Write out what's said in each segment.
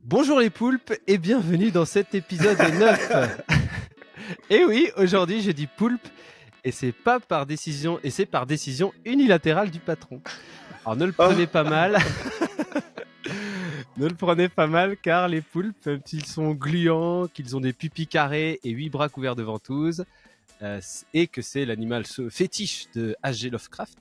Bonjour les poulpes et bienvenue dans cet épisode 9. Et oui, aujourd'hui je dis poulpe et c'est par décision unilatérale du patron. Alors ne le prenez pas mal. Ne le prenez pas mal car les poulpes, même s'ils sont gluants, qu'ils ont des pupilles carrées et 8 bras couverts de ventouses, et que c'est l'animal fétiche de H.G. Lovecraft,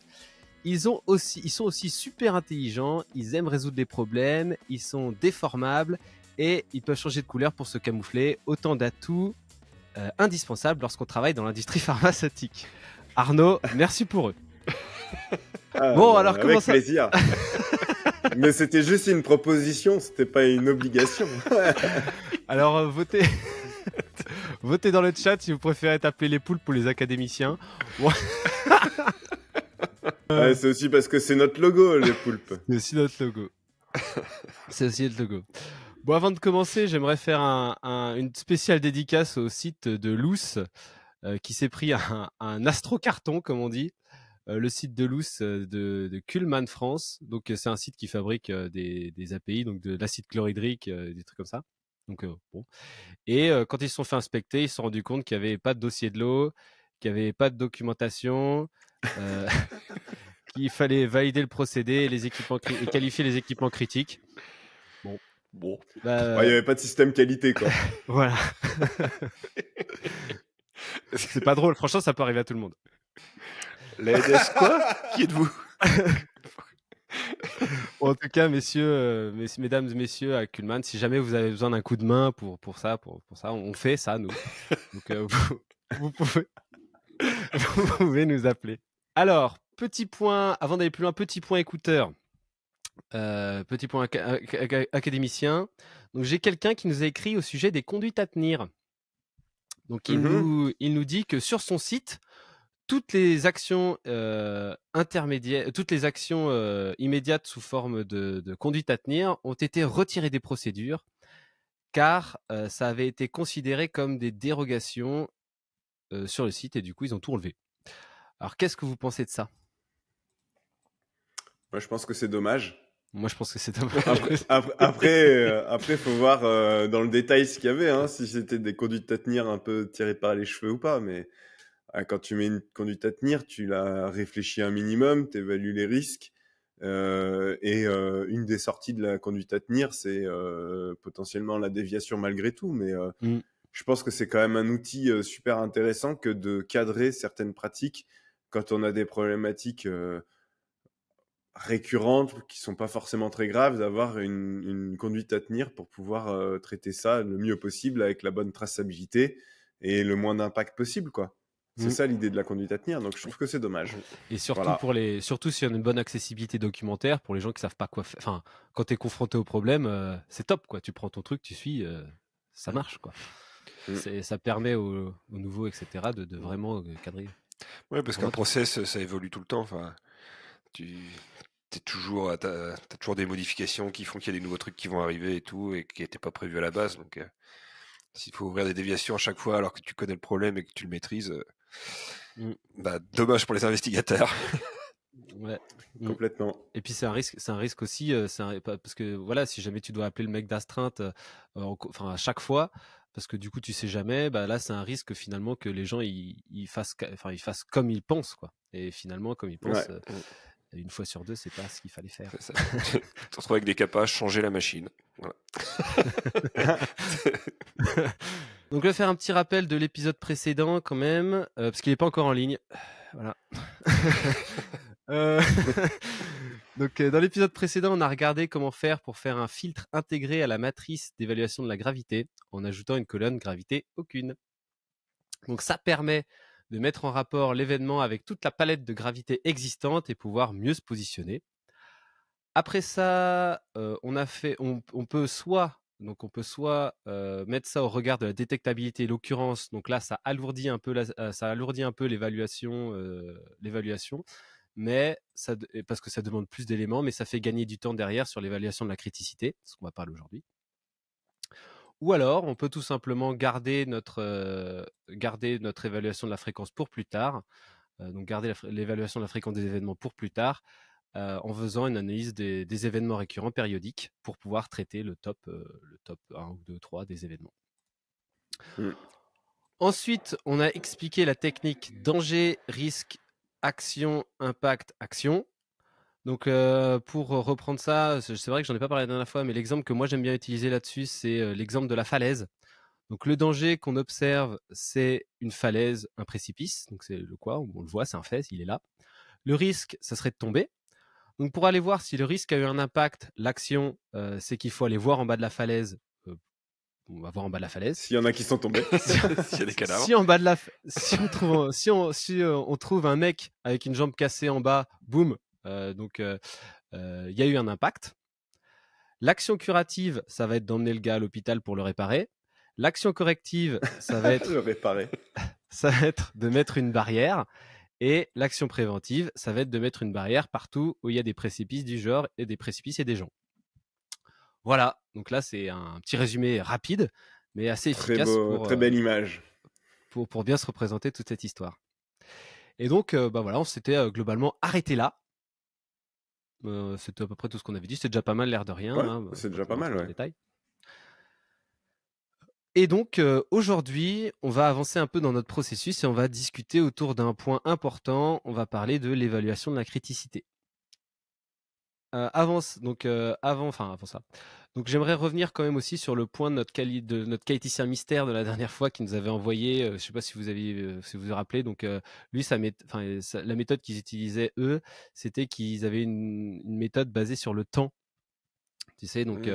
ils sont aussi super intelligents, ils aiment résoudre des problèmes, ils sont déformables et ils peuvent changer de couleur pour se camoufler. Autant d'atouts indispensables lorsqu'on travaille dans l'industrie pharmaceutique. Arnaud, merci pour eux. Bon, alors comment ça ? Avec plaisir. Mais c'était juste une proposition, c'était pas une obligation. Alors votez. Votez dans le chat si vous préférez t'appeler les poulpes ou les académiciens. C'est aussi parce que c'est notre logo, les poulpes. C'est aussi notre logo. C'est aussi notre logo. Bon, avant de commencer, j'aimerais faire une spéciale dédicace au site de Loos qui s'est pris un astrocarton, comme on dit. Le site de Loos de Kuhlmann France. Donc, c'est un site qui fabrique des API, donc de l'acide chlorhydrique, des trucs comme ça. Donc, bon. Et quand ils se sont fait inspecter, ils se sont rendus compte qu'il n'y avait pas de dossier de l'eau, qu'il n'y avait pas de documentation, qu'il fallait valider le procédé et qualifier les équipements critiques. Bon. Il n'y avait pas de système qualité, quoi. Voilà. C'est pas drôle. Franchement, ça peut arriver à tout le monde. La NS quoi ? Qui êtes-vous ? En tout cas, mesdames et messieurs à Kuhlmann, si jamais vous avez besoin d'un coup de main pour ça, on fait ça, nous. Donc, vous pouvez nous appeler. Alors, petit point, avant d'aller plus loin, petit point écouteur. Petit point académicien. Donc, j'ai quelqu'un qui nous a écrit au sujet des conduites à tenir. Donc, il nous dit que sur son site, toutes les actions intermédiaires, toutes les actions immédiates sous forme de conduite à tenir ont été retirées des procédures car ça avait été considéré comme des dérogations sur le site et du coup, ils ont tout enlevé. Alors, qu'est-ce que vous pensez de ça ? Moi, je pense que c'est dommage. Moi, je pense que c'est dommage. Après, faut voir dans le détail ce qu'il y avait, hein, si c'était des conduites à tenir un peu tirées par les cheveux ou pas. Mais quand tu mets une conduite à tenir, tu l'as réfléchi un minimum, tu évalues les risques. Et une des sorties de la conduite à tenir, c'est potentiellement la déviation malgré tout. Mais je pense que c'est quand même un outil super intéressant que de cadrer certaines pratiques quand on a des problématiques récurrentes qui sont pas forcément très graves, d'avoir une conduite à tenir pour pouvoir traiter ça le mieux possible avec la bonne traçabilité et le moins d'impact possible, quoi. C'est ça l'idée de la conduite à tenir, donc je trouve que c'est dommage. Et surtout surtout s'il y a une bonne accessibilité documentaire pour les gens qui savent pas quoi faire. Enfin, quand tu es confronté au problème, c'est top, quoi. Tu prends ton truc, tu suis, ça marche, quoi. Ça permet aux nouveaux, etc., de vraiment cadrer. Ouais, parce qu'un process, ça évolue tout le temps. Enfin, t'as toujours des modifications qui font qu'il y a des nouveaux trucs qui vont arriver et tout, et qui n'étaient pas prévus à la base. Donc, s'il faut ouvrir des déviations à chaque fois alors que tu connais le problème et que tu le maîtrises, dommage pour les investigateurs. Ouais. Complètement. Et puis c'est un risque aussi, parce que voilà, si jamais tu dois appeler le mec d'astreinte, à chaque fois, parce que du coup tu sais jamais, là c'est un risque finalement que les gens ils fassent comme ils pensent, quoi. Et finalement comme ils pensent, une fois sur deux, c'est pas ce qu'il fallait faire. Tu te retrouves avec des capages, changer la machine. Voilà. Donc je vais faire un petit rappel de l'épisode précédent quand même, parce qu'il n'est pas encore en ligne. Voilà. Donc dans l'épisode précédent, on a regardé comment faire pour faire un filtre intégré à la matrice d'évaluation de la gravité en ajoutant une colonne gravité aucune. Donc ça permet de mettre en rapport l'événement avec toute la palette de gravité existante et pouvoir mieux se positionner. Après ça, on peut soit mettre ça au regard de la détectabilité et l'occurrence. Donc là, ça alourdit un peu l'évaluation, mais parce que ça demande plus d'éléments, mais ça fait gagner du temps derrière sur l'évaluation de la criticité, ce qu'on va parler aujourd'hui. Ou alors, on peut tout simplement garder notre évaluation de la fréquence pour plus tard. Donc garder l'évaluation de la fréquence des événements pour plus tard, en faisant une analyse des événements récurrents périodiques pour pouvoir traiter le top 1 ou 2, 3 des événements. Ensuite, on a expliqué la technique danger, risque, action, impact, action. Donc, pour reprendre ça, c'est vrai que j'en ai pas parlé la dernière fois, mais l'exemple que moi j'aime bien utiliser là-dessus, c'est l'exemple de la falaise. Donc, le danger qu'on observe, c'est une falaise, un précipice. Donc, c'est le quoi, on le voit, c'est un fait, il est là. Le risque, ça serait de tomber. Donc, pour aller voir si le risque a eu un impact, l'action, c'est qu'il faut aller voir en bas de la falaise. On va voir en bas de la falaise. S'il y en a qui sont tombés. S'il y a des cadavres. Si en bas de la, si on trouve un mec avec une jambe cassée en bas, boum. Donc, il y a eu un impact. L'action curative, ça va être d'emmener le gars à l'hôpital pour le réparer. L'action corrective, ça va être, Le réparer. ça va être de mettre une barrière. Et l'action préventive, ça va être de mettre une barrière partout où il y a des précipices du genre et des précipices et des gens. Voilà, donc là c'est un petit résumé rapide, mais assez efficace Très belle image. Pour bien se représenter toute cette histoire. Et donc, voilà, on s'était globalement arrêté là. C'était à peu près tout ce qu'on avait dit. C'était déjà pas mal, l'air de rien. Ouais, c'est déjà pas mal, ouais. Détail. Et donc, aujourd'hui, on va avancer un peu dans notre processus et on va discuter autour d'un point important. On va parler de l'évaluation de la criticité. Avant ça. Donc, j'aimerais revenir quand même aussi sur le point de notre qualiticien mystère de la dernière fois qui nous avait envoyé. Je ne sais pas si vous vous rappelez. Donc, lui, la méthode qu'ils utilisaient eux, c'était qu'ils avaient une méthode basée sur le temps. Tu sais, donc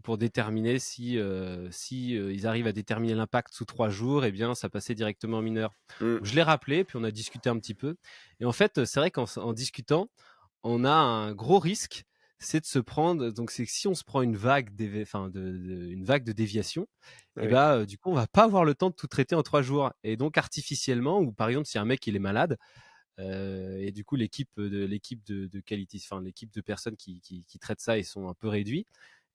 pour déterminer si ils arrivent à déterminer l'impact sous 3 jours, eh bien, ça passait directement en mineur. Donc, je l'ai rappelé, puis on a discuté un petit peu. Et en fait, c'est vrai qu'en discutant, on a un gros risque, c'est de se prendre. Donc, c'est que si on se prend une vague de déviation, et du coup, on va pas avoir le temps de tout traiter en 3 jours. Et donc, artificiellement, ou par exemple, si un mec il est malade. Et du coup, l'équipe de qualité, l'équipe de personnes qui traitent ça, ils sont un peu réduits.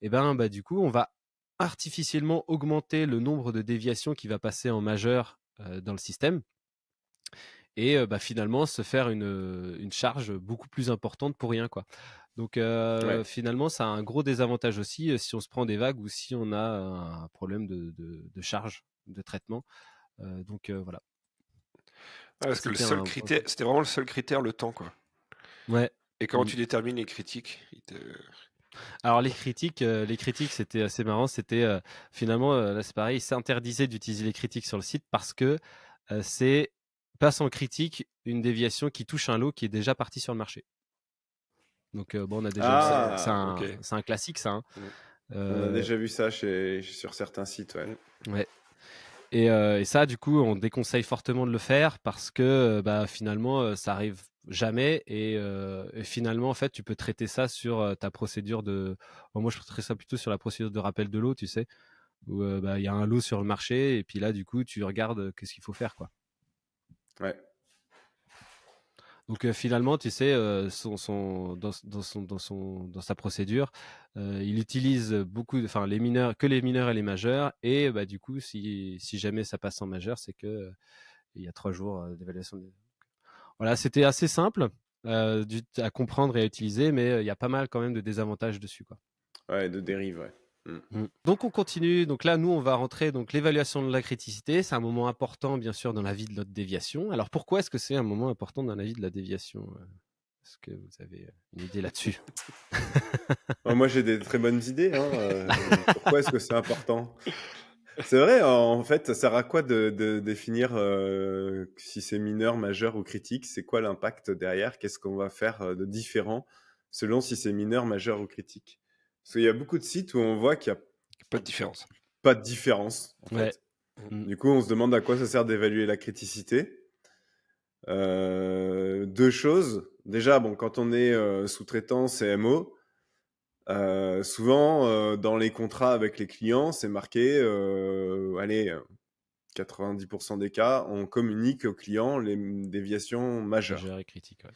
Et du coup, on va artificiellement augmenter le nombre de déviations qui va passer en majeur dans le système. Et finalement, se faire une charge beaucoup plus importante pour rien, quoi. Donc, finalement, ça a un gros désavantage aussi si on se prend des vagues ou si on a un problème de charge de traitement. Donc, voilà. Parce que c'était vraiment le seul critère, le temps, quoi. Ouais. Et comment tu détermines les critiques? Alors les critiques, c'était assez marrant. C'était finalement, là c'est pareil, ils s'interdisaient d'utiliser les critiques sur le site parce que c'est passe en critique une déviation qui touche un lot qui est déjà parti sur le marché. Donc on a déjà c'est un classique ça. Hein. On a déjà vu ça sur certains sites, ouais. Ouais. Et ça, du coup, on déconseille fortement de le faire parce que finalement, ça arrive jamais. Et finalement, en fait, tu peux traiter ça sur ta procédure de. Bon, moi, je traiterais ça plutôt sur la procédure de rappel de lot, tu sais, où il y a un lot sur le marché et puis là, du coup, tu regardes qu'est-ce qu'il faut faire, quoi. Ouais. Donc finalement, tu sais, dans sa procédure, il utilise les mineurs et les majeurs, et du coup, si jamais ça passe en majeur, c'est que il y a 3 jours d'évaluation. Voilà, c'était assez simple à comprendre et à utiliser, mais il y a pas mal quand même de désavantages dessus, quoi. Ouais, de dérive, ouais. Donc on continue. Donc là, nous, on va rentrer. Donc l'évaluation de la criticité, c'est un moment important, bien sûr, dans la vie de notre déviation. Alors pourquoi est-ce que c'est un moment important dans la vie de la déviation? Est-ce que vous avez une idée là-dessus? Moi, j'ai des très bonnes idées. Hein. Pourquoi est-ce que c'est important? C'est vrai, en fait, ça sert à quoi de définir si c'est mineur, majeur ou critique? C'est quoi l'impact derrière? Qu'est-ce qu'on va faire de différent selon si c'est mineur, majeur ou critique? Parce qu'il y a beaucoup de sites où on voit qu'il n'y a pas de différence. Pas de différence, en fait. Du coup, on se demande à quoi ça sert d'évaluer la criticité. 2 choses. Déjà, quand on est sous-traitant CMO, souvent dans les contrats avec les clients, c'est marqué, 90% des cas, on communique aux clients les déviations majeures. Majeures et critiques, ouais.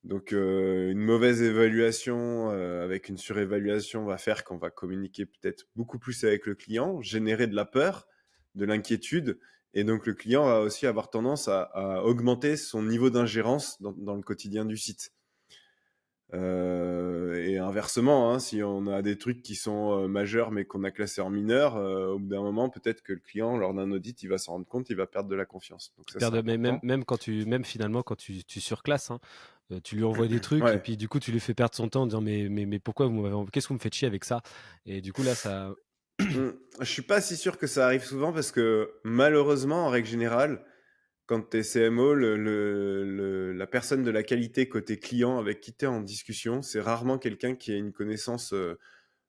Donc, une mauvaise évaluation avec une surévaluation va faire qu'on va communiquer peut-être beaucoup plus avec le client, générer de la peur, de l'inquiétude, et donc le client va aussi avoir tendance à augmenter son niveau d'ingérence dans le quotidien du site. Et inversement, hein, si on a des trucs qui sont majeurs mais qu'on a classés en mineurs, au bout d'un moment, peut-être que le client, lors d'un audit, il va s'en rendre compte, il va perdre de la confiance. Donc ça, c'est important. Même finalement quand tu surclasses, hein, tu lui envoies des trucs et Ouais. puis du coup tu lui fais perdre son temps en disant mais pourquoi qu'est-ce que vous me faites chier avec ça? Et du coup là ça. Je suis pas si sûr que ça arrive souvent parce que malheureusement, en règle générale, quand tu es CMO, la personne de la qualité côté client avec qui tu es en discussion, c'est rarement quelqu'un qui a une connaissance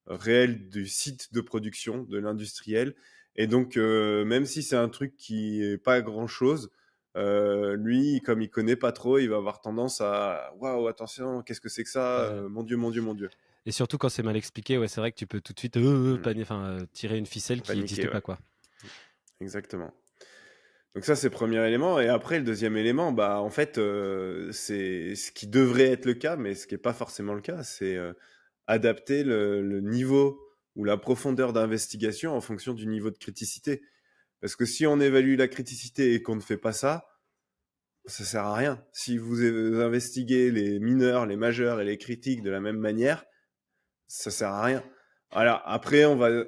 réelle du site de production, de l'industriel. Et donc, même si c'est un truc qui est pas grand-chose, lui, comme il connaît pas trop, il va avoir tendance à « Waouh, attention, qu'est-ce que c'est que ça Mon Dieu, mon Dieu, mon Dieu !» Et surtout quand c'est mal expliqué, ouais, c'est vrai que tu peux tout de suite tirer une ficelle qui Paniquer, n'existe pas, ouais. quoi. Exactement. Donc ça, c'est le premier élément. Et après, le deuxième élément, bah, en fait, c'est ce qui devrait être le cas, mais ce qui n'est pas forcément le cas, c'est adapter le niveau ou la profondeur d'investigation en fonction du niveau de criticité. Parce que si on évalue la criticité et qu'on ne fait pas ça, ça sert à rien. Si vous investiguez les mineurs, les majeurs et les critiques de la même manière, ça sert à rien. Alors après, on va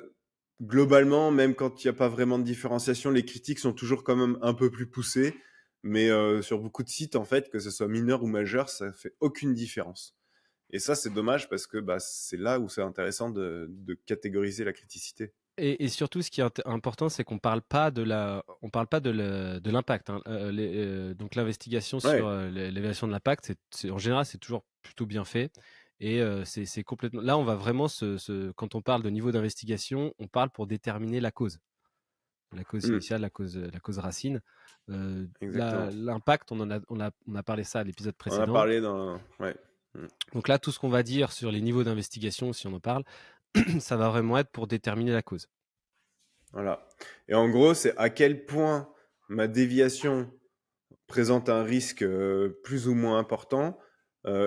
globalement, même quand il n'y a pas vraiment de différenciation, les critiques sont toujours quand même un peu plus poussées. Mais sur beaucoup de sites, en fait, que ce soit mineur ou majeur, ça fait aucune différence. Et ça, c'est dommage parce que bah, c'est là où c'est intéressant de catégoriser la criticité. Et surtout, ce qui est important, c'est qu'on parle pas de de l'impact, hein. Donc l'investigation sur Ouais, l'évaluation de l'impact, en général, c'est toujours plutôt bien fait. Et c'est complètement. Là, on va vraiment quand on parle de niveau d'investigation, on parle pour déterminer la cause initiale, la cause racine. exactement. L'impact, on a parlé ça à l'épisode On en a précédent. parlé dans... Ouais. Donc là, tout ce qu'on va dire sur les niveaux d'investigation, si on en parle, ça va vraiment être pour déterminer la cause. Voilà. Et en gros, c'est à quel point ma déviation présente un risque plus ou moins important.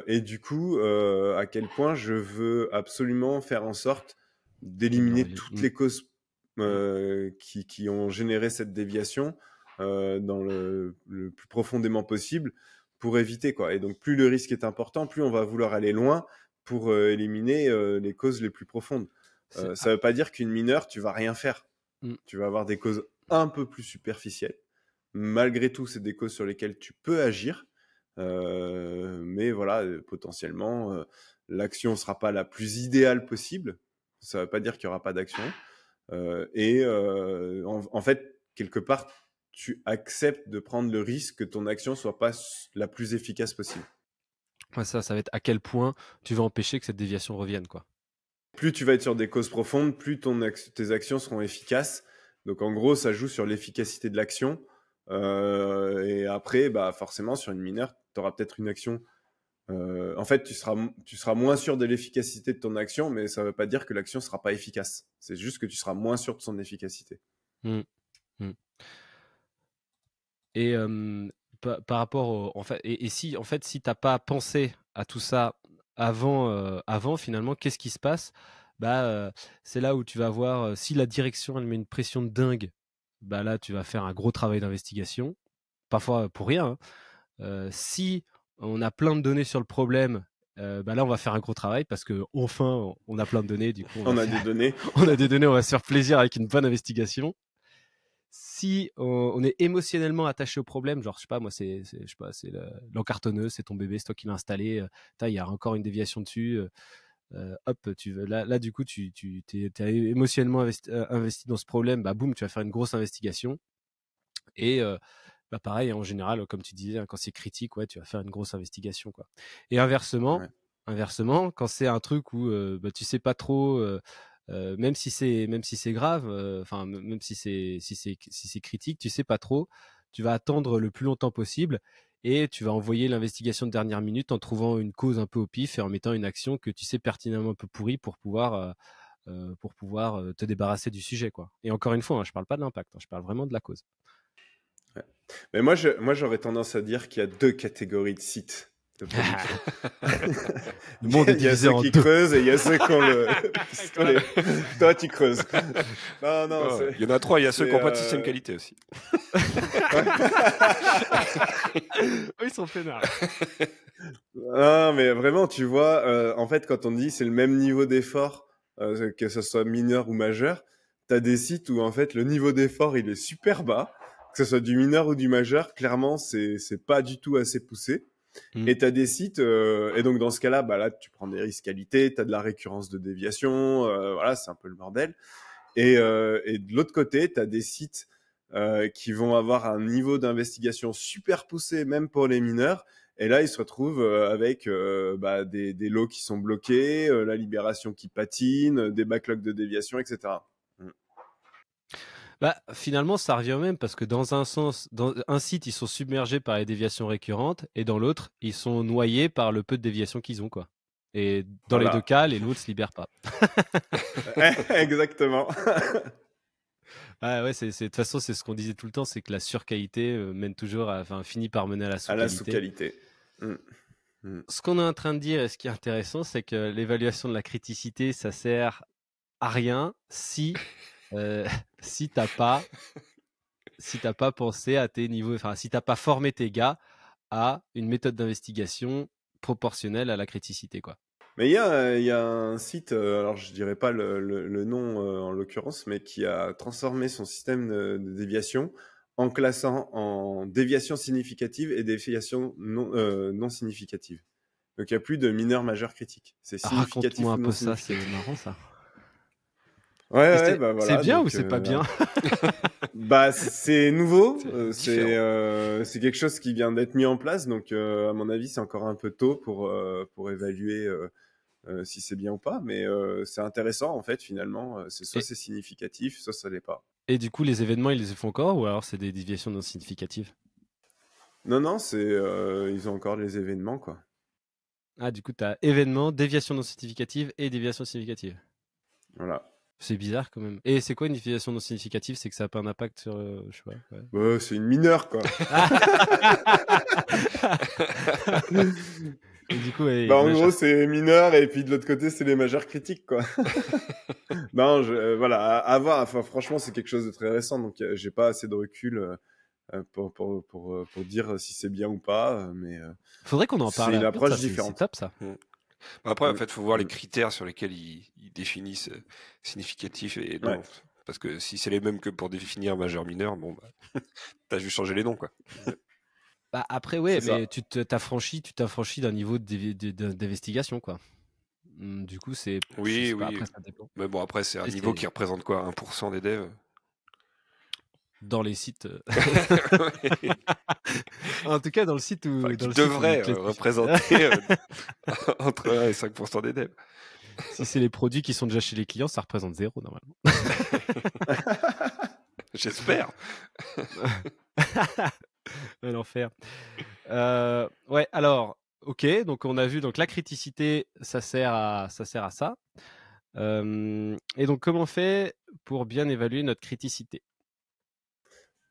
Et du coup, à quel point je veux absolument faire en sorte d'éliminer toutes les causes qui ont généré cette déviation dans le plus profondément possible pour éviter, quoi. Et donc, plus le risque est important, plus on va vouloir aller loin pour éliminer les causes les plus profondes. Ça veut pas dire qu'une mineure, tu vas rien faire. Tu vas avoir des causes un peu plus superficielles. Malgré tout, c'est des causes sur lesquelles tu peux agir. Mais voilà, potentiellement, l'action ne sera pas la plus idéale possible. Ça ne veut pas dire qu'il n'y aura pas d'action. En fait, quelque part, tu acceptes de prendre le risque que ton action soit pas la plus efficace possible. Ouais, ça va être à quel point tu vas empêcher que cette déviation revienne, quoi. Plus tu vas être sur des causes profondes, plus tes actions seront efficaces. Donc en gros, ça joue sur l'efficacité de l'action. Et après, bah, forcément, sur une mineure, tu auras peut-être une action. En fait, tu seras moins sûr de l'efficacité de ton action, mais ça ne veut pas dire que l'action ne sera pas efficace. C'est juste que tu seras moins sûr de son efficacité. Et par rapport en fait, si tu n'as pas pensé à tout ça avant finalement, qu'est-ce qui se passe? Bah, c'est là où tu vas voir si la direction elle met une pression de dingue, bah là tu vas faire un gros travail d'investigation, parfois pour rien, hein. Si on a plein de données sur le problème, bah là on va faire un gros travail parce que enfin on a plein de données, du coup On a des données. on a des données, on va se faire plaisir avec une bonne investigation. Si on est émotionnellement attaché au problème, genre je sais pas moi, c'est l'encartonneuse, c'est ton bébé, c'est toi qui l'as installé, il y a encore une déviation dessus, hop, là du coup tu t'es émotionnellement investi dans ce problème, bah boum, tu vas faire une grosse investigation. Et bah pareil, en général, comme tu disais, hein, quand c'est critique, ouais, tu vas faire une grosse investigation, quoi. Et inversement, quand c'est un truc où bah, tu sais pas trop, même si c'est grave, enfin même si c'est critique, tu sais pas trop, tu vas attendre le plus longtemps possible et tu vas envoyer l'investigation de dernière minute en trouvant une cause un peu au pif et en mettant une action que tu sais pertinemment un peu pourrie pour pouvoir te débarrasser du sujet, quoi. Et encore une fois, hein, je parle pas de l'impact, hein, je parle vraiment de la cause. Ouais. Mais moi, j'aurais tendance à dire qu'il y a deux catégories de sites. de production. Le monde est Il y a divisé ceux en qui deux. creusent et il y a ceux qui ont le pistolet. Toi, tu creuses. Non, Oh, c'est... il y en a 3, il y a ceux qui n'ont c'est, pas de système qualité aussi. Ils sont peinards. Non, mais vraiment, tu vois, en fait, quand on dit c'est le même niveau d'effort, que ce soit mineur ou majeur, t'as des sites où, en fait, le niveau d'effort, il est super bas. Que ce soit du mineur ou du majeur, clairement, c'est pas du tout assez poussé. Et t'as des sites, et donc dans ce cas-là, bah là, tu prends des risques qualité, t'as de la récurrence de déviation, voilà, c'est un peu le bordel. Et de l'autre côté, t'as des sites qui vont avoir un niveau d'investigation super poussé, même pour les mineurs. Et là, ils se retrouvent avec des lots qui sont bloqués, la libération qui patine, des backlogs de déviation, etc. Bah, finalement, ça revient au même parce que dans un sens, dans un site, ils sont submergés par les déviations récurrentes et dans l'autre, ils sont noyés par le peu de déviations qu'ils ont, quoi. Et dans les deux Voilà. cas, les lots ne se libèrent pas. Exactement. Ah ouais, de toute façon, c'est ce qu'on disait tout le temps, c'est que la surqualité mène toujours finit par mener à la À la sous-qualité. sous-qualité. Ce qu'on est en train de dire et ce qui est intéressant, c'est que l'évaluation de la criticité, ça sert à rien si si t'as pas pensé à tes niveaux, enfin si t'as pas formé tes gars à une méthode d'investigation proportionnelle à la criticité, quoi. Mais il y a un site, alors je dirais pas le nom en l'occurrence, mais qui a transformé son système de déviation en classant en déviation significative et déviation non significative. Donc il n'y a plus de mineur majeur critique. C'est significatif Raconte-moi ou un non peu ça, c'est significatif. marrant ça. Ouais, bah C'est voilà. bien donc, ou c'est pas bien? Bah c'est nouveau, C'est différent. c'est quelque chose qui vient d'être mis en place, donc à mon avis c'est encore un peu tôt pour évaluer si c'est bien ou pas, mais c'est intéressant en fait finalement. C'est soit Et, c'est significatif, soit ça l'est pas. et du coup, les événements, ils les font encore ou alors c'est des déviations non significatives? Non, ils ont encore les événements quoi. Ah, du coup, t'as événement, déviation non significative et déviation significative. Voilà. C'est bizarre quand même. Et c'est quoi une déviation non significative? C'est que ça n'a pas un impact sur, je sais pas. Ouais. C'est une mineure quoi. Et du coup, ouais, En majeur. gros c'est mineur et puis de l'autre côté c'est les majeurs critiques quoi. Non, voilà, à voir. Enfin, franchement c'est quelque chose de très récent, donc j'ai pas assez de recul pour dire si c'est bien ou pas, mais Faudrait qu'on en parle c'est une un peu de approche ça, c'est différente. top ça. Après, en fait, il faut voir les critères sur lesquels ils définissent significatif et non. Ouais. Parce que si c'est les mêmes que pour définir majeur-mineur, bon, bah, t'as juste changé les noms, quoi. Bah après, ouais, C'est mais ça. tu t'affranchis d'un niveau d'investigation, quoi. Du coup, je Oui, sais pas, oui. après ça dépend. Mais bon, après, c'est un Après, niveau qui représente quoi, 1% des devs? Dans les sites. En tout cas, dans le site où. Enfin, dans qui le site où devrait ils classifient. représenter entre 1 et 5% des devs. Si c'est les produits qui sont déjà chez les clients, ça représente 0 normalement. J'espère. L'enfer. Ouais, alors, ok, donc on a vu donc la criticité, ça sert à ça. Et donc, comment on fait pour bien évaluer notre criticité?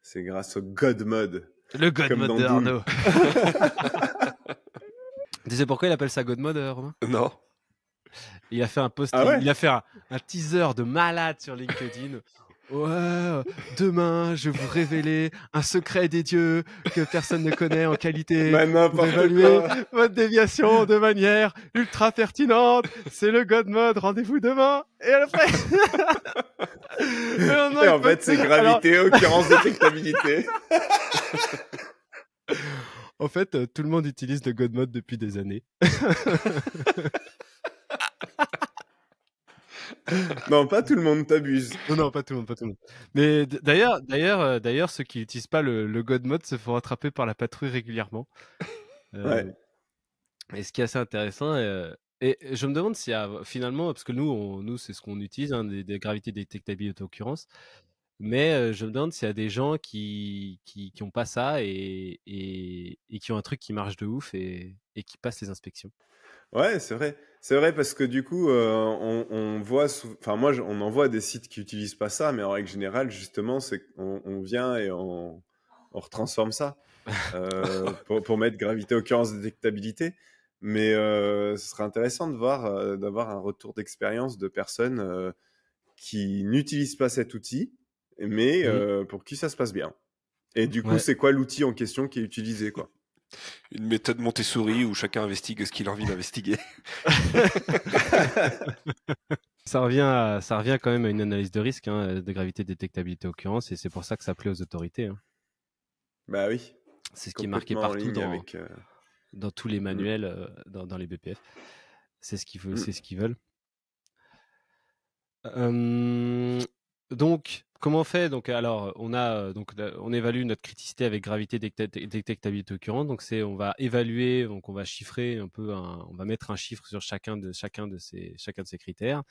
C'est grâce au God Mode. Le God Comme Mode dans de Doom. Arnaud. Tu sais pourquoi il appelle ça God Mode, Romain? Non. Il a fait un post, Ah ouais il a fait un teaser de malade sur LinkedIn. Ouais, demain, je vais vous révéler un secret des dieux que personne ne connaît en qualité Bah, pour n'importe évaluer quoi. votre déviation de manière ultra pertinente. C'est le God Mode. Rendez-vous demain. Et après. Et en fait, c'est gravité, occurrence, détectabilité. En fait, tout le monde utilise le God Mode depuis des années. Non, pas tout le monde, t'abuse. Non, pas tout le monde. Mais d'ailleurs, ceux qui n'utilisent pas le God Mode se font rattraper par la patrouille régulièrement. Ouais. Et ce qui est assez intéressant, et je me demande s'il y a finalement, parce que nous c'est ce qu'on utilise, hein, des gravités détectabilité en l'occurrence, mais je me demande s'il y a des gens qui ont pas ça et qui ont un truc qui marche de ouf et qui passent les inspections. Ouais, c'est vrai. C'est vrai parce que du coup, on voit, enfin moi, on en voit des sites qui utilisent pas ça, mais en règle générale, justement, c'est qu'on vient et on retransforme ça. pour mettre gravité, occurrence, détectabilité. Mais ce serait intéressant de voir, d'avoir un retour d'expérience de personnes qui n'utilisent pas cet outil, mais pour qui ça se passe bien. Et du coup, Ouais. c'est quoi l'outil en question qui est utilisé, quoi? Une méthode Montessori où chacun investigue ce qu'il a envie d'investiguer. Ça revient quand même à une analyse de risque, de gravité, détectabilité, occurrence, et c'est pour ça que ça plaît aux autorités. Bah oui, C'est ce qui est marqué complètement en partout ligne avec... dans tous les manuels, dans les BPF. C'est ce qu'ils veulent. Donc, comment on fait? Donc, alors, on évalue notre criticité avec gravité, détectabilité, occurrence. Donc, on va évaluer, donc on va chiffrer un peu, on va mettre un chiffre sur chacun de ces critères.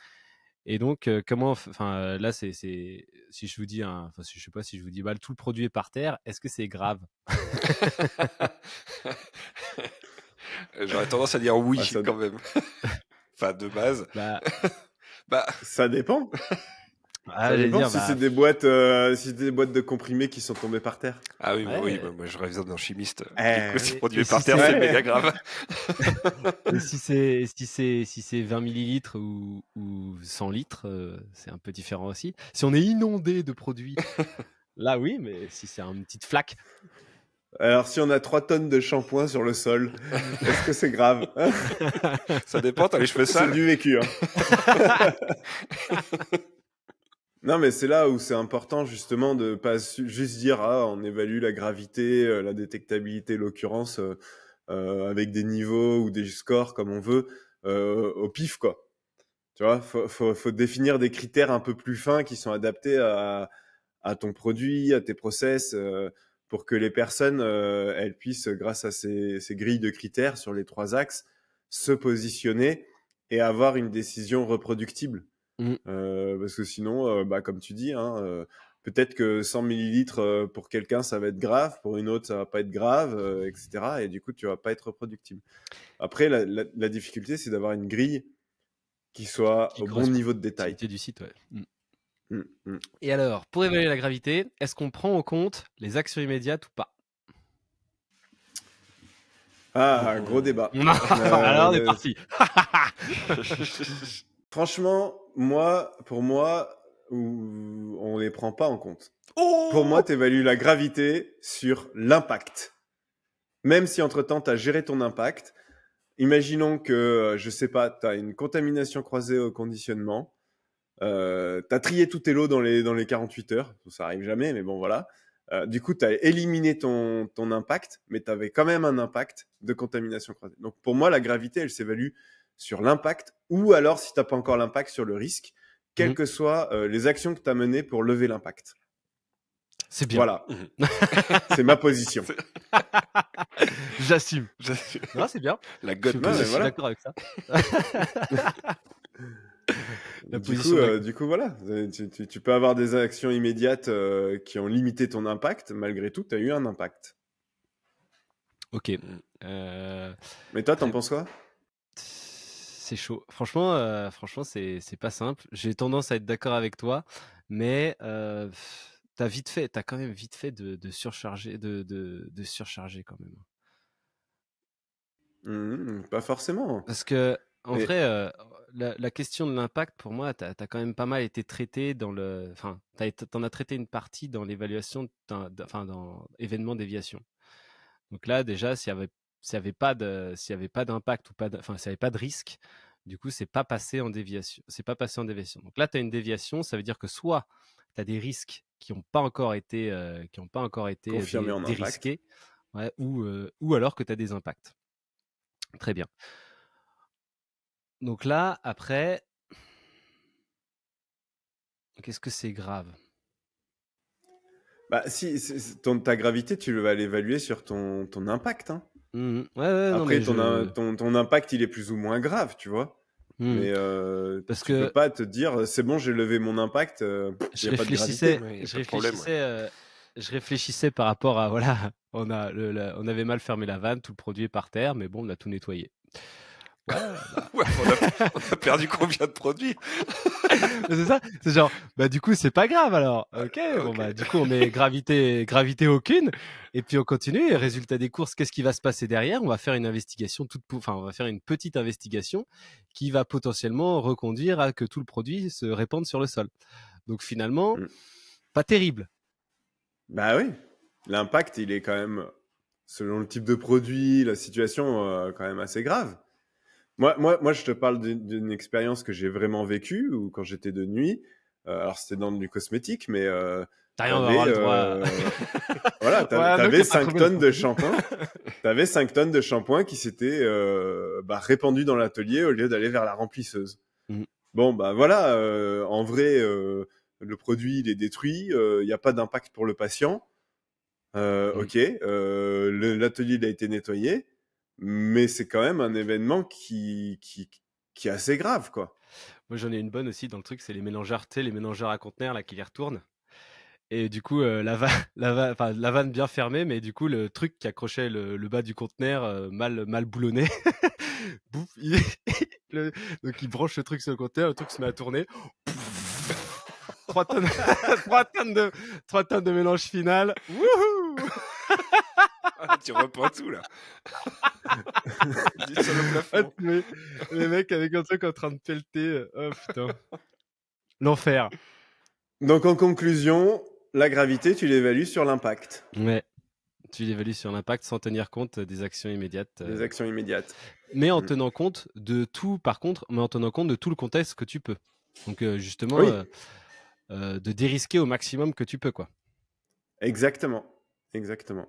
Et donc, là, si je vous dis, je sais pas si je vous dis, tout le produit est par terre, est-ce que c'est grave? J'aurais tendance à dire oui, ça- quand même. Enfin, de base. Bah, Ça dépend. Ça j'allais dépend dire, si c'est des boîtes, de comprimés qui sont tombées par terre. Ah oui, Ouais. oui, moi je rêve d'un chimiste. Du Eh, coup, c'est et produit si par terre, c'est- c'est méga grave. Et si c'est 20 millilitres ou 100 litres, c'est un peu différent aussi. Si on est inondé de produits, là oui, mais si c'est une petite flaque, Alors, si on a 3 tonnes de shampoing sur le sol, est-ce que c'est grave? Ça dépend, t'as les cheveux C'est sales. du vécu, hein. Non, mais c'est là où c'est important justement de pas juste dire on évalue la gravité, la détectabilité, l'occurrence avec des niveaux ou des scores comme on veut au pif, quoi. Tu vois, faut définir des critères un peu plus fins qui sont adaptés à ton produit, à tes process, pour que les personnes elles puissent, grâce à ces grilles de critères sur les 3 axes, se positionner et avoir une décision reproductible. Parce que sinon, comme tu dis, peut-être que 100 millilitres pour quelqu'un ça va être grave, pour une autre ça va pas être grave, etc. Et du coup tu vas pas être reproductible. Après, la difficulté c'est d'avoir une grille qui soit au bon niveau de détail. du site, ouais. Mm. Et alors, pour évaluer la gravité, est-ce qu'on prend en compte les actions immédiates ou pas? Ah, gros débat. Alors, on est parti. Franchement, pour moi, on les prend pas en compte. Oh Pour moi, tu évalues la gravité sur l'impact. Même si entre-temps, tu as géré ton impact. Imaginons que, je sais pas, tu as une contamination croisée au conditionnement. Tu as trié tous tes lots dans les 48 heures. Ça arrive jamais, mais bon, voilà. Du coup, tu as éliminé ton impact, mais tu avais quand même un impact de contamination croisée. Donc, pour moi, la gravité, elle s'évalue sur l'impact, ou alors, si tu n'as pas encore l'impact, sur le risque, quelles que soient les actions que tu as menées pour lever l'impact. C'est bien. Voilà. C'est ma position. J'assume. Non, c'est bien. La Je gotte suis voilà. d'accord avec ça. Du coup, voilà. Tu peux avoir des actions immédiates qui ont limité ton impact. Malgré tout, tu as eu un impact. Ok. Mais toi, t'en penses quoi? C'est chaud. Franchement, c'est pas simple. J'ai tendance à être d'accord avec toi, mais t'as quand même vite fait de surcharger, de surcharger quand même. Pas forcément. Parce que en vrai, la question de l'impact, pour moi, t'as quand même pas mal été traité dans t'en as traité une partie dans l'évaluation dans événement déviation. Donc là, déjà, s'il y avait pas d'impact ou s'il n'y avait pas de risque, du coup, c'est pas passé en déviation. Donc là, tu as une déviation, ça veut dire que soit tu as des risques qui n'ont pas encore été, Confirmé en dérisqués, ou alors que tu as des impacts. Très bien. Donc là, après, qu'est-ce que c'est grave? Bah, si ta gravité, tu vas l'évaluer sur ton impact. Hein. Après, ton impact, il est plus ou moins grave, tu vois. Mais parce tu peux pas te dire, c'est bon, j'ai levé mon impact, il n'y a pas de gravité. Je réfléchissais par rapport à, voilà, on avait mal fermé la vanne, tout le produit est par terre, mais bon, on a tout nettoyé. Ouais, bah, Ouais, on a perdu combien de produits? c'est ça. C'est genre, bah du coup, c'est pas grave alors. Ah, Ok, bon ok. bah du coup, on met gravité aucune, et puis on continue. Et résultat des courses, qu'est-ce qui va se passer derrière? On va faire une investigation enfin, on va faire une petite investigation qui va potentiellement reconduire à que tout le produit se répande sur le sol. Donc finalement, Mm. pas terrible. Bah oui, l'impact, il est quand même, selon le type de produit, la situation, quand même assez grave. Moi, je te parle d'une expérience que j'ai vraiment vécue, ou quand j'étais de nuit. Alors, c'était dans du cosmétique, mais Rien, on va avoir t'avais, le droit. voilà, Ouais, donc t'avais il a pas 5 trouvé la tonnes de photo. shampoing. T'avais 5 tonnes de shampoing qui s'étaient répandues dans l'atelier au lieu d'aller vers la remplisseuse. Mm. Bon, bah voilà, en vrai, le produit, il est détruit, il n'y a pas d'impact pour le patient. Ok, l'atelier il a été nettoyé, mais c'est quand même un événement qui est assez grave, quoi. Moi, j'en ai une bonne aussi dans le truc, c'est les mélangeurs, tu sais, les mélangeurs à conteneurs là qui les retournent. Et du coup, la vanne bien fermée, mais du coup, le truc qui accrochait le bas du conteneur mal boulonné. Bouf, le- donc il branche le truc sur le conteneur, le truc se met à tourner. 3 tonnes, 3 tonnes de mélange final. Wouhou! Ah, tu reprends tout là. Sur le Ah, plafond. les mecs avec un truc en train de pelleter. Oh putain. L'enfer. Donc en conclusion, la gravité, tu l'évalues sur l'impact, Ouais. Tu l'évalues sur l'impact sans tenir compte des actions immédiates. des actions immédiates. Mais en Mm. tenant compte de tout, par contre, mais en tenant compte de tout le contexte que tu peux. Donc justement, Oui, de dérisquer au maximum que tu peux, quoi. exactement, exactement.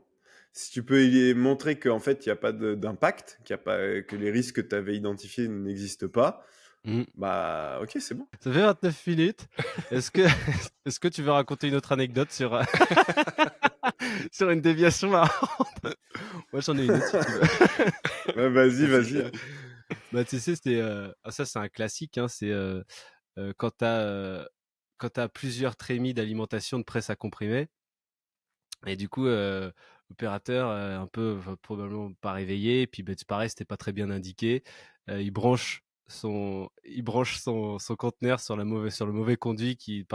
Si tu peux y montrer qu'en fait, il n'y a pas d'impact, que les risques que tu avais identifiés n'existent pas, Mm. bah ok, c'est bon. Ça fait 29 minutes. Est-ce que, est-ce que tu veux raconter une autre anecdote sur, sur une déviation marrante? Moi, j'en ai une autre si tu veux. Ouais, vas-y. Hein. Bah, tu sais, ça, c'est un classique. Hein, c'est quand tu as plusieurs trémies d'alimentation de presse à comprimer. Et du coup, l'opérateur, un peu probablement pas réveillé, et puis c'est pareil, c'était pas très bien indiqué. Il branche son conteneur sur le mauvais conduit qui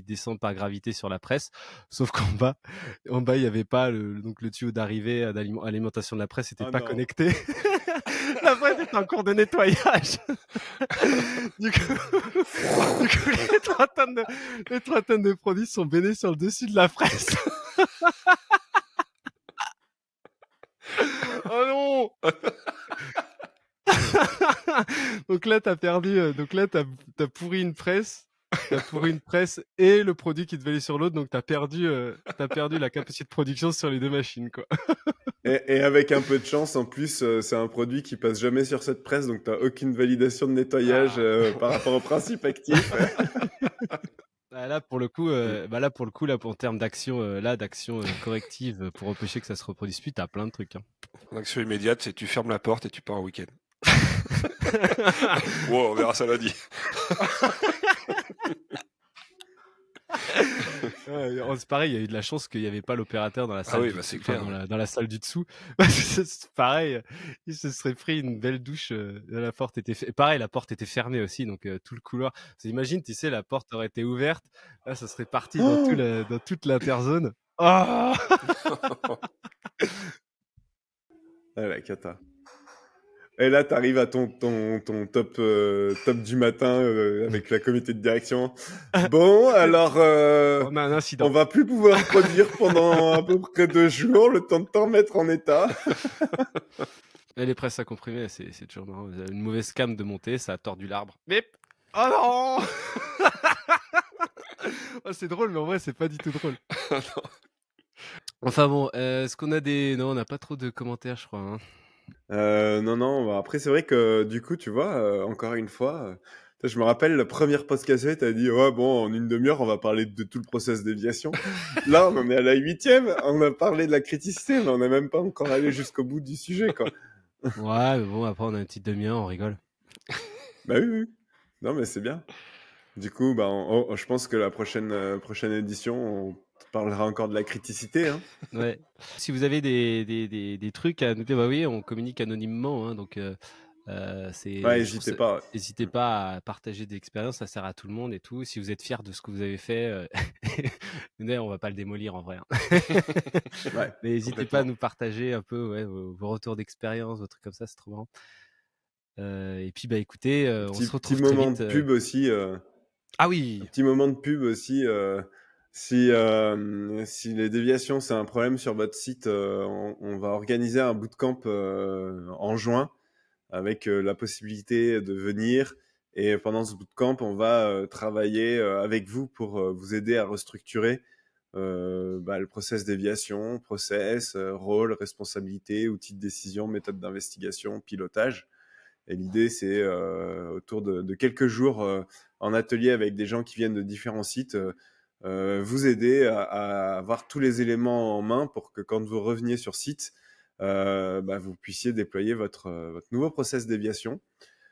descend par gravité sur la presse. Sauf en bas, il y avait pas donc le tuyau d'arrivée d'alimentation de la presse n'était Oh pas non. connecté. La presse était en cours de nettoyage. Du coup, les 3 tonnes de produits sont baignés sur le dessus de la presse. Oh non! Donc là, t'as pourri une presse. T'as pourri une presse et le produit qui devait aller sur l'autre, donc t'as perdu la capacité de production sur les deux machines, quoi. Et avec un peu de chance, en plus, c'est un produit qui passe jamais sur cette presse, donc t'as aucune validation de nettoyage Ah. par rapport au principe actif. Là pour le coup, là en termes d'action corrective pour empêcher que ça se reproduise plus, t'as plein de trucs. Hein. En action immédiate, c'est tu fermes la porte et tu pars en week-end. Wow, on verra ça lundi. C'est pareil, il y a eu de la chance qu'il n'y avait pas l'opérateur dans la salle Ah oui, du bah dessous, c'est clair. dans la salle du dessous. C'est pareil, il se serait pris une belle douche. La porte était pareil, la porte était fermée aussi, donc tout le couloir. Imagine, tu sais, la porte aurait été ouverte, là, ça serait parti Oh dans toute l'interzone. Oh ah, la cata. Et là, t'arrives à ton top, top du matin avec la comité de direction. Bon, alors, On a un on incident. va plus pouvoir produire pendant à peu près 2 jours, le temps de t'en remettre en état. Et les presses à comprimer, c'est toujours marrant. Vous avez une mauvaise cam de montée, ça a tordu l'arbre. Bip. Oh non. Oh, c'est drôle, mais en vrai, c'est pas du tout drôle. Enfin bon, est-ce qu'on a des... Non, on n'a pas trop de commentaires, je crois. Hein. Non, bah, après, c'est vrai que du coup, tu vois, encore une fois, je me rappelle la première podcast, t'as dit, ouais, bon, en une demi-heure, on va parler de tout le process déviation. Là, on en est à la 8e, on a parlé de la criticité, mais on n'a même pas encore allé jusqu'au bout du sujet, quoi. Ouais, mais bon, après, on a une petite demi-heure, on rigole. Bah oui. Non, mais c'est bien. Du coup, bah, je pense que la prochaine édition, on parlera encore de la criticité, hein. Ouais. Si vous avez des trucs à noter, bah oui, on communique anonymement, hein, donc N'hésitez pas. N'hésitez pas à partager des expériences, ça sert à tout le monde et tout. Si vous êtes fiers de ce que vous avez fait, on va pas le démolir en vrai. Ouais, Mais n'hésitez pas à nous partager un peu vos retours d'expérience, vos trucs comme ça, c'est trop marrant. Et puis écoutez, on se retrouve petit très moment vite. de pub aussi. Ah oui. Petit moment de pub aussi. Si les déviations c'est un problème sur votre site, on va organiser un bootcamp en juin avec la possibilité de venir. Et pendant ce bootcamp, on va travailler avec vous pour vous aider à restructurer le process déviation, rôle, responsabilité, outils de décision, méthode d'investigation, pilotage. Et l'idée, c'est autour de quelques jours en atelier avec des gens qui viennent de différents sites, vous aider à avoir tous les éléments en main pour que quand vous reveniez sur site, vous puissiez déployer votre nouveau process déviation.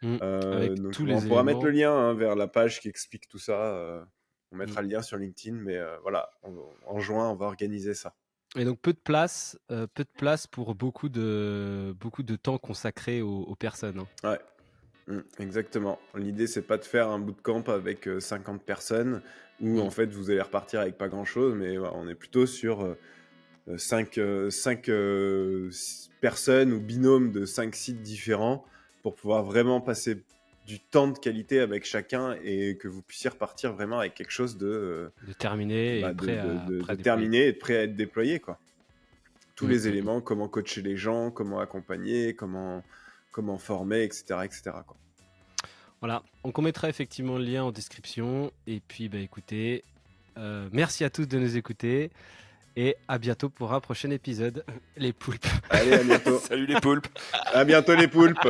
Avec Donc tous on les pourra mettre le éléments. lien vers la page qui explique tout ça. On mettra le lien sur LinkedIn, mais voilà, en juin, on va organiser ça. Et donc peu de place pour beaucoup de temps consacré aux personnes. Ouais, exactement. L'idée, c'est pas de faire un bootcamp avec 50 personnes où en fait vous allez repartir avec pas grand-chose, mais on est plutôt sur 5 personnes ou binômes de 5 sites différents pour pouvoir vraiment passer du temps de qualité avec chacun et que vous puissiez repartir vraiment avec quelque chose de terminé et prêt à terminé et prêt à être déployé, quoi. Tous les éléments, comment coacher les gens, comment accompagner, comment former, etc. quoi. Voilà, donc on mettra effectivement le lien en description. Et puis écoutez, merci à tous de nous écouter et à bientôt pour un prochain épisode. Les poulpes. Allez, à bientôt. Salut les poulpes. À bientôt les poulpes.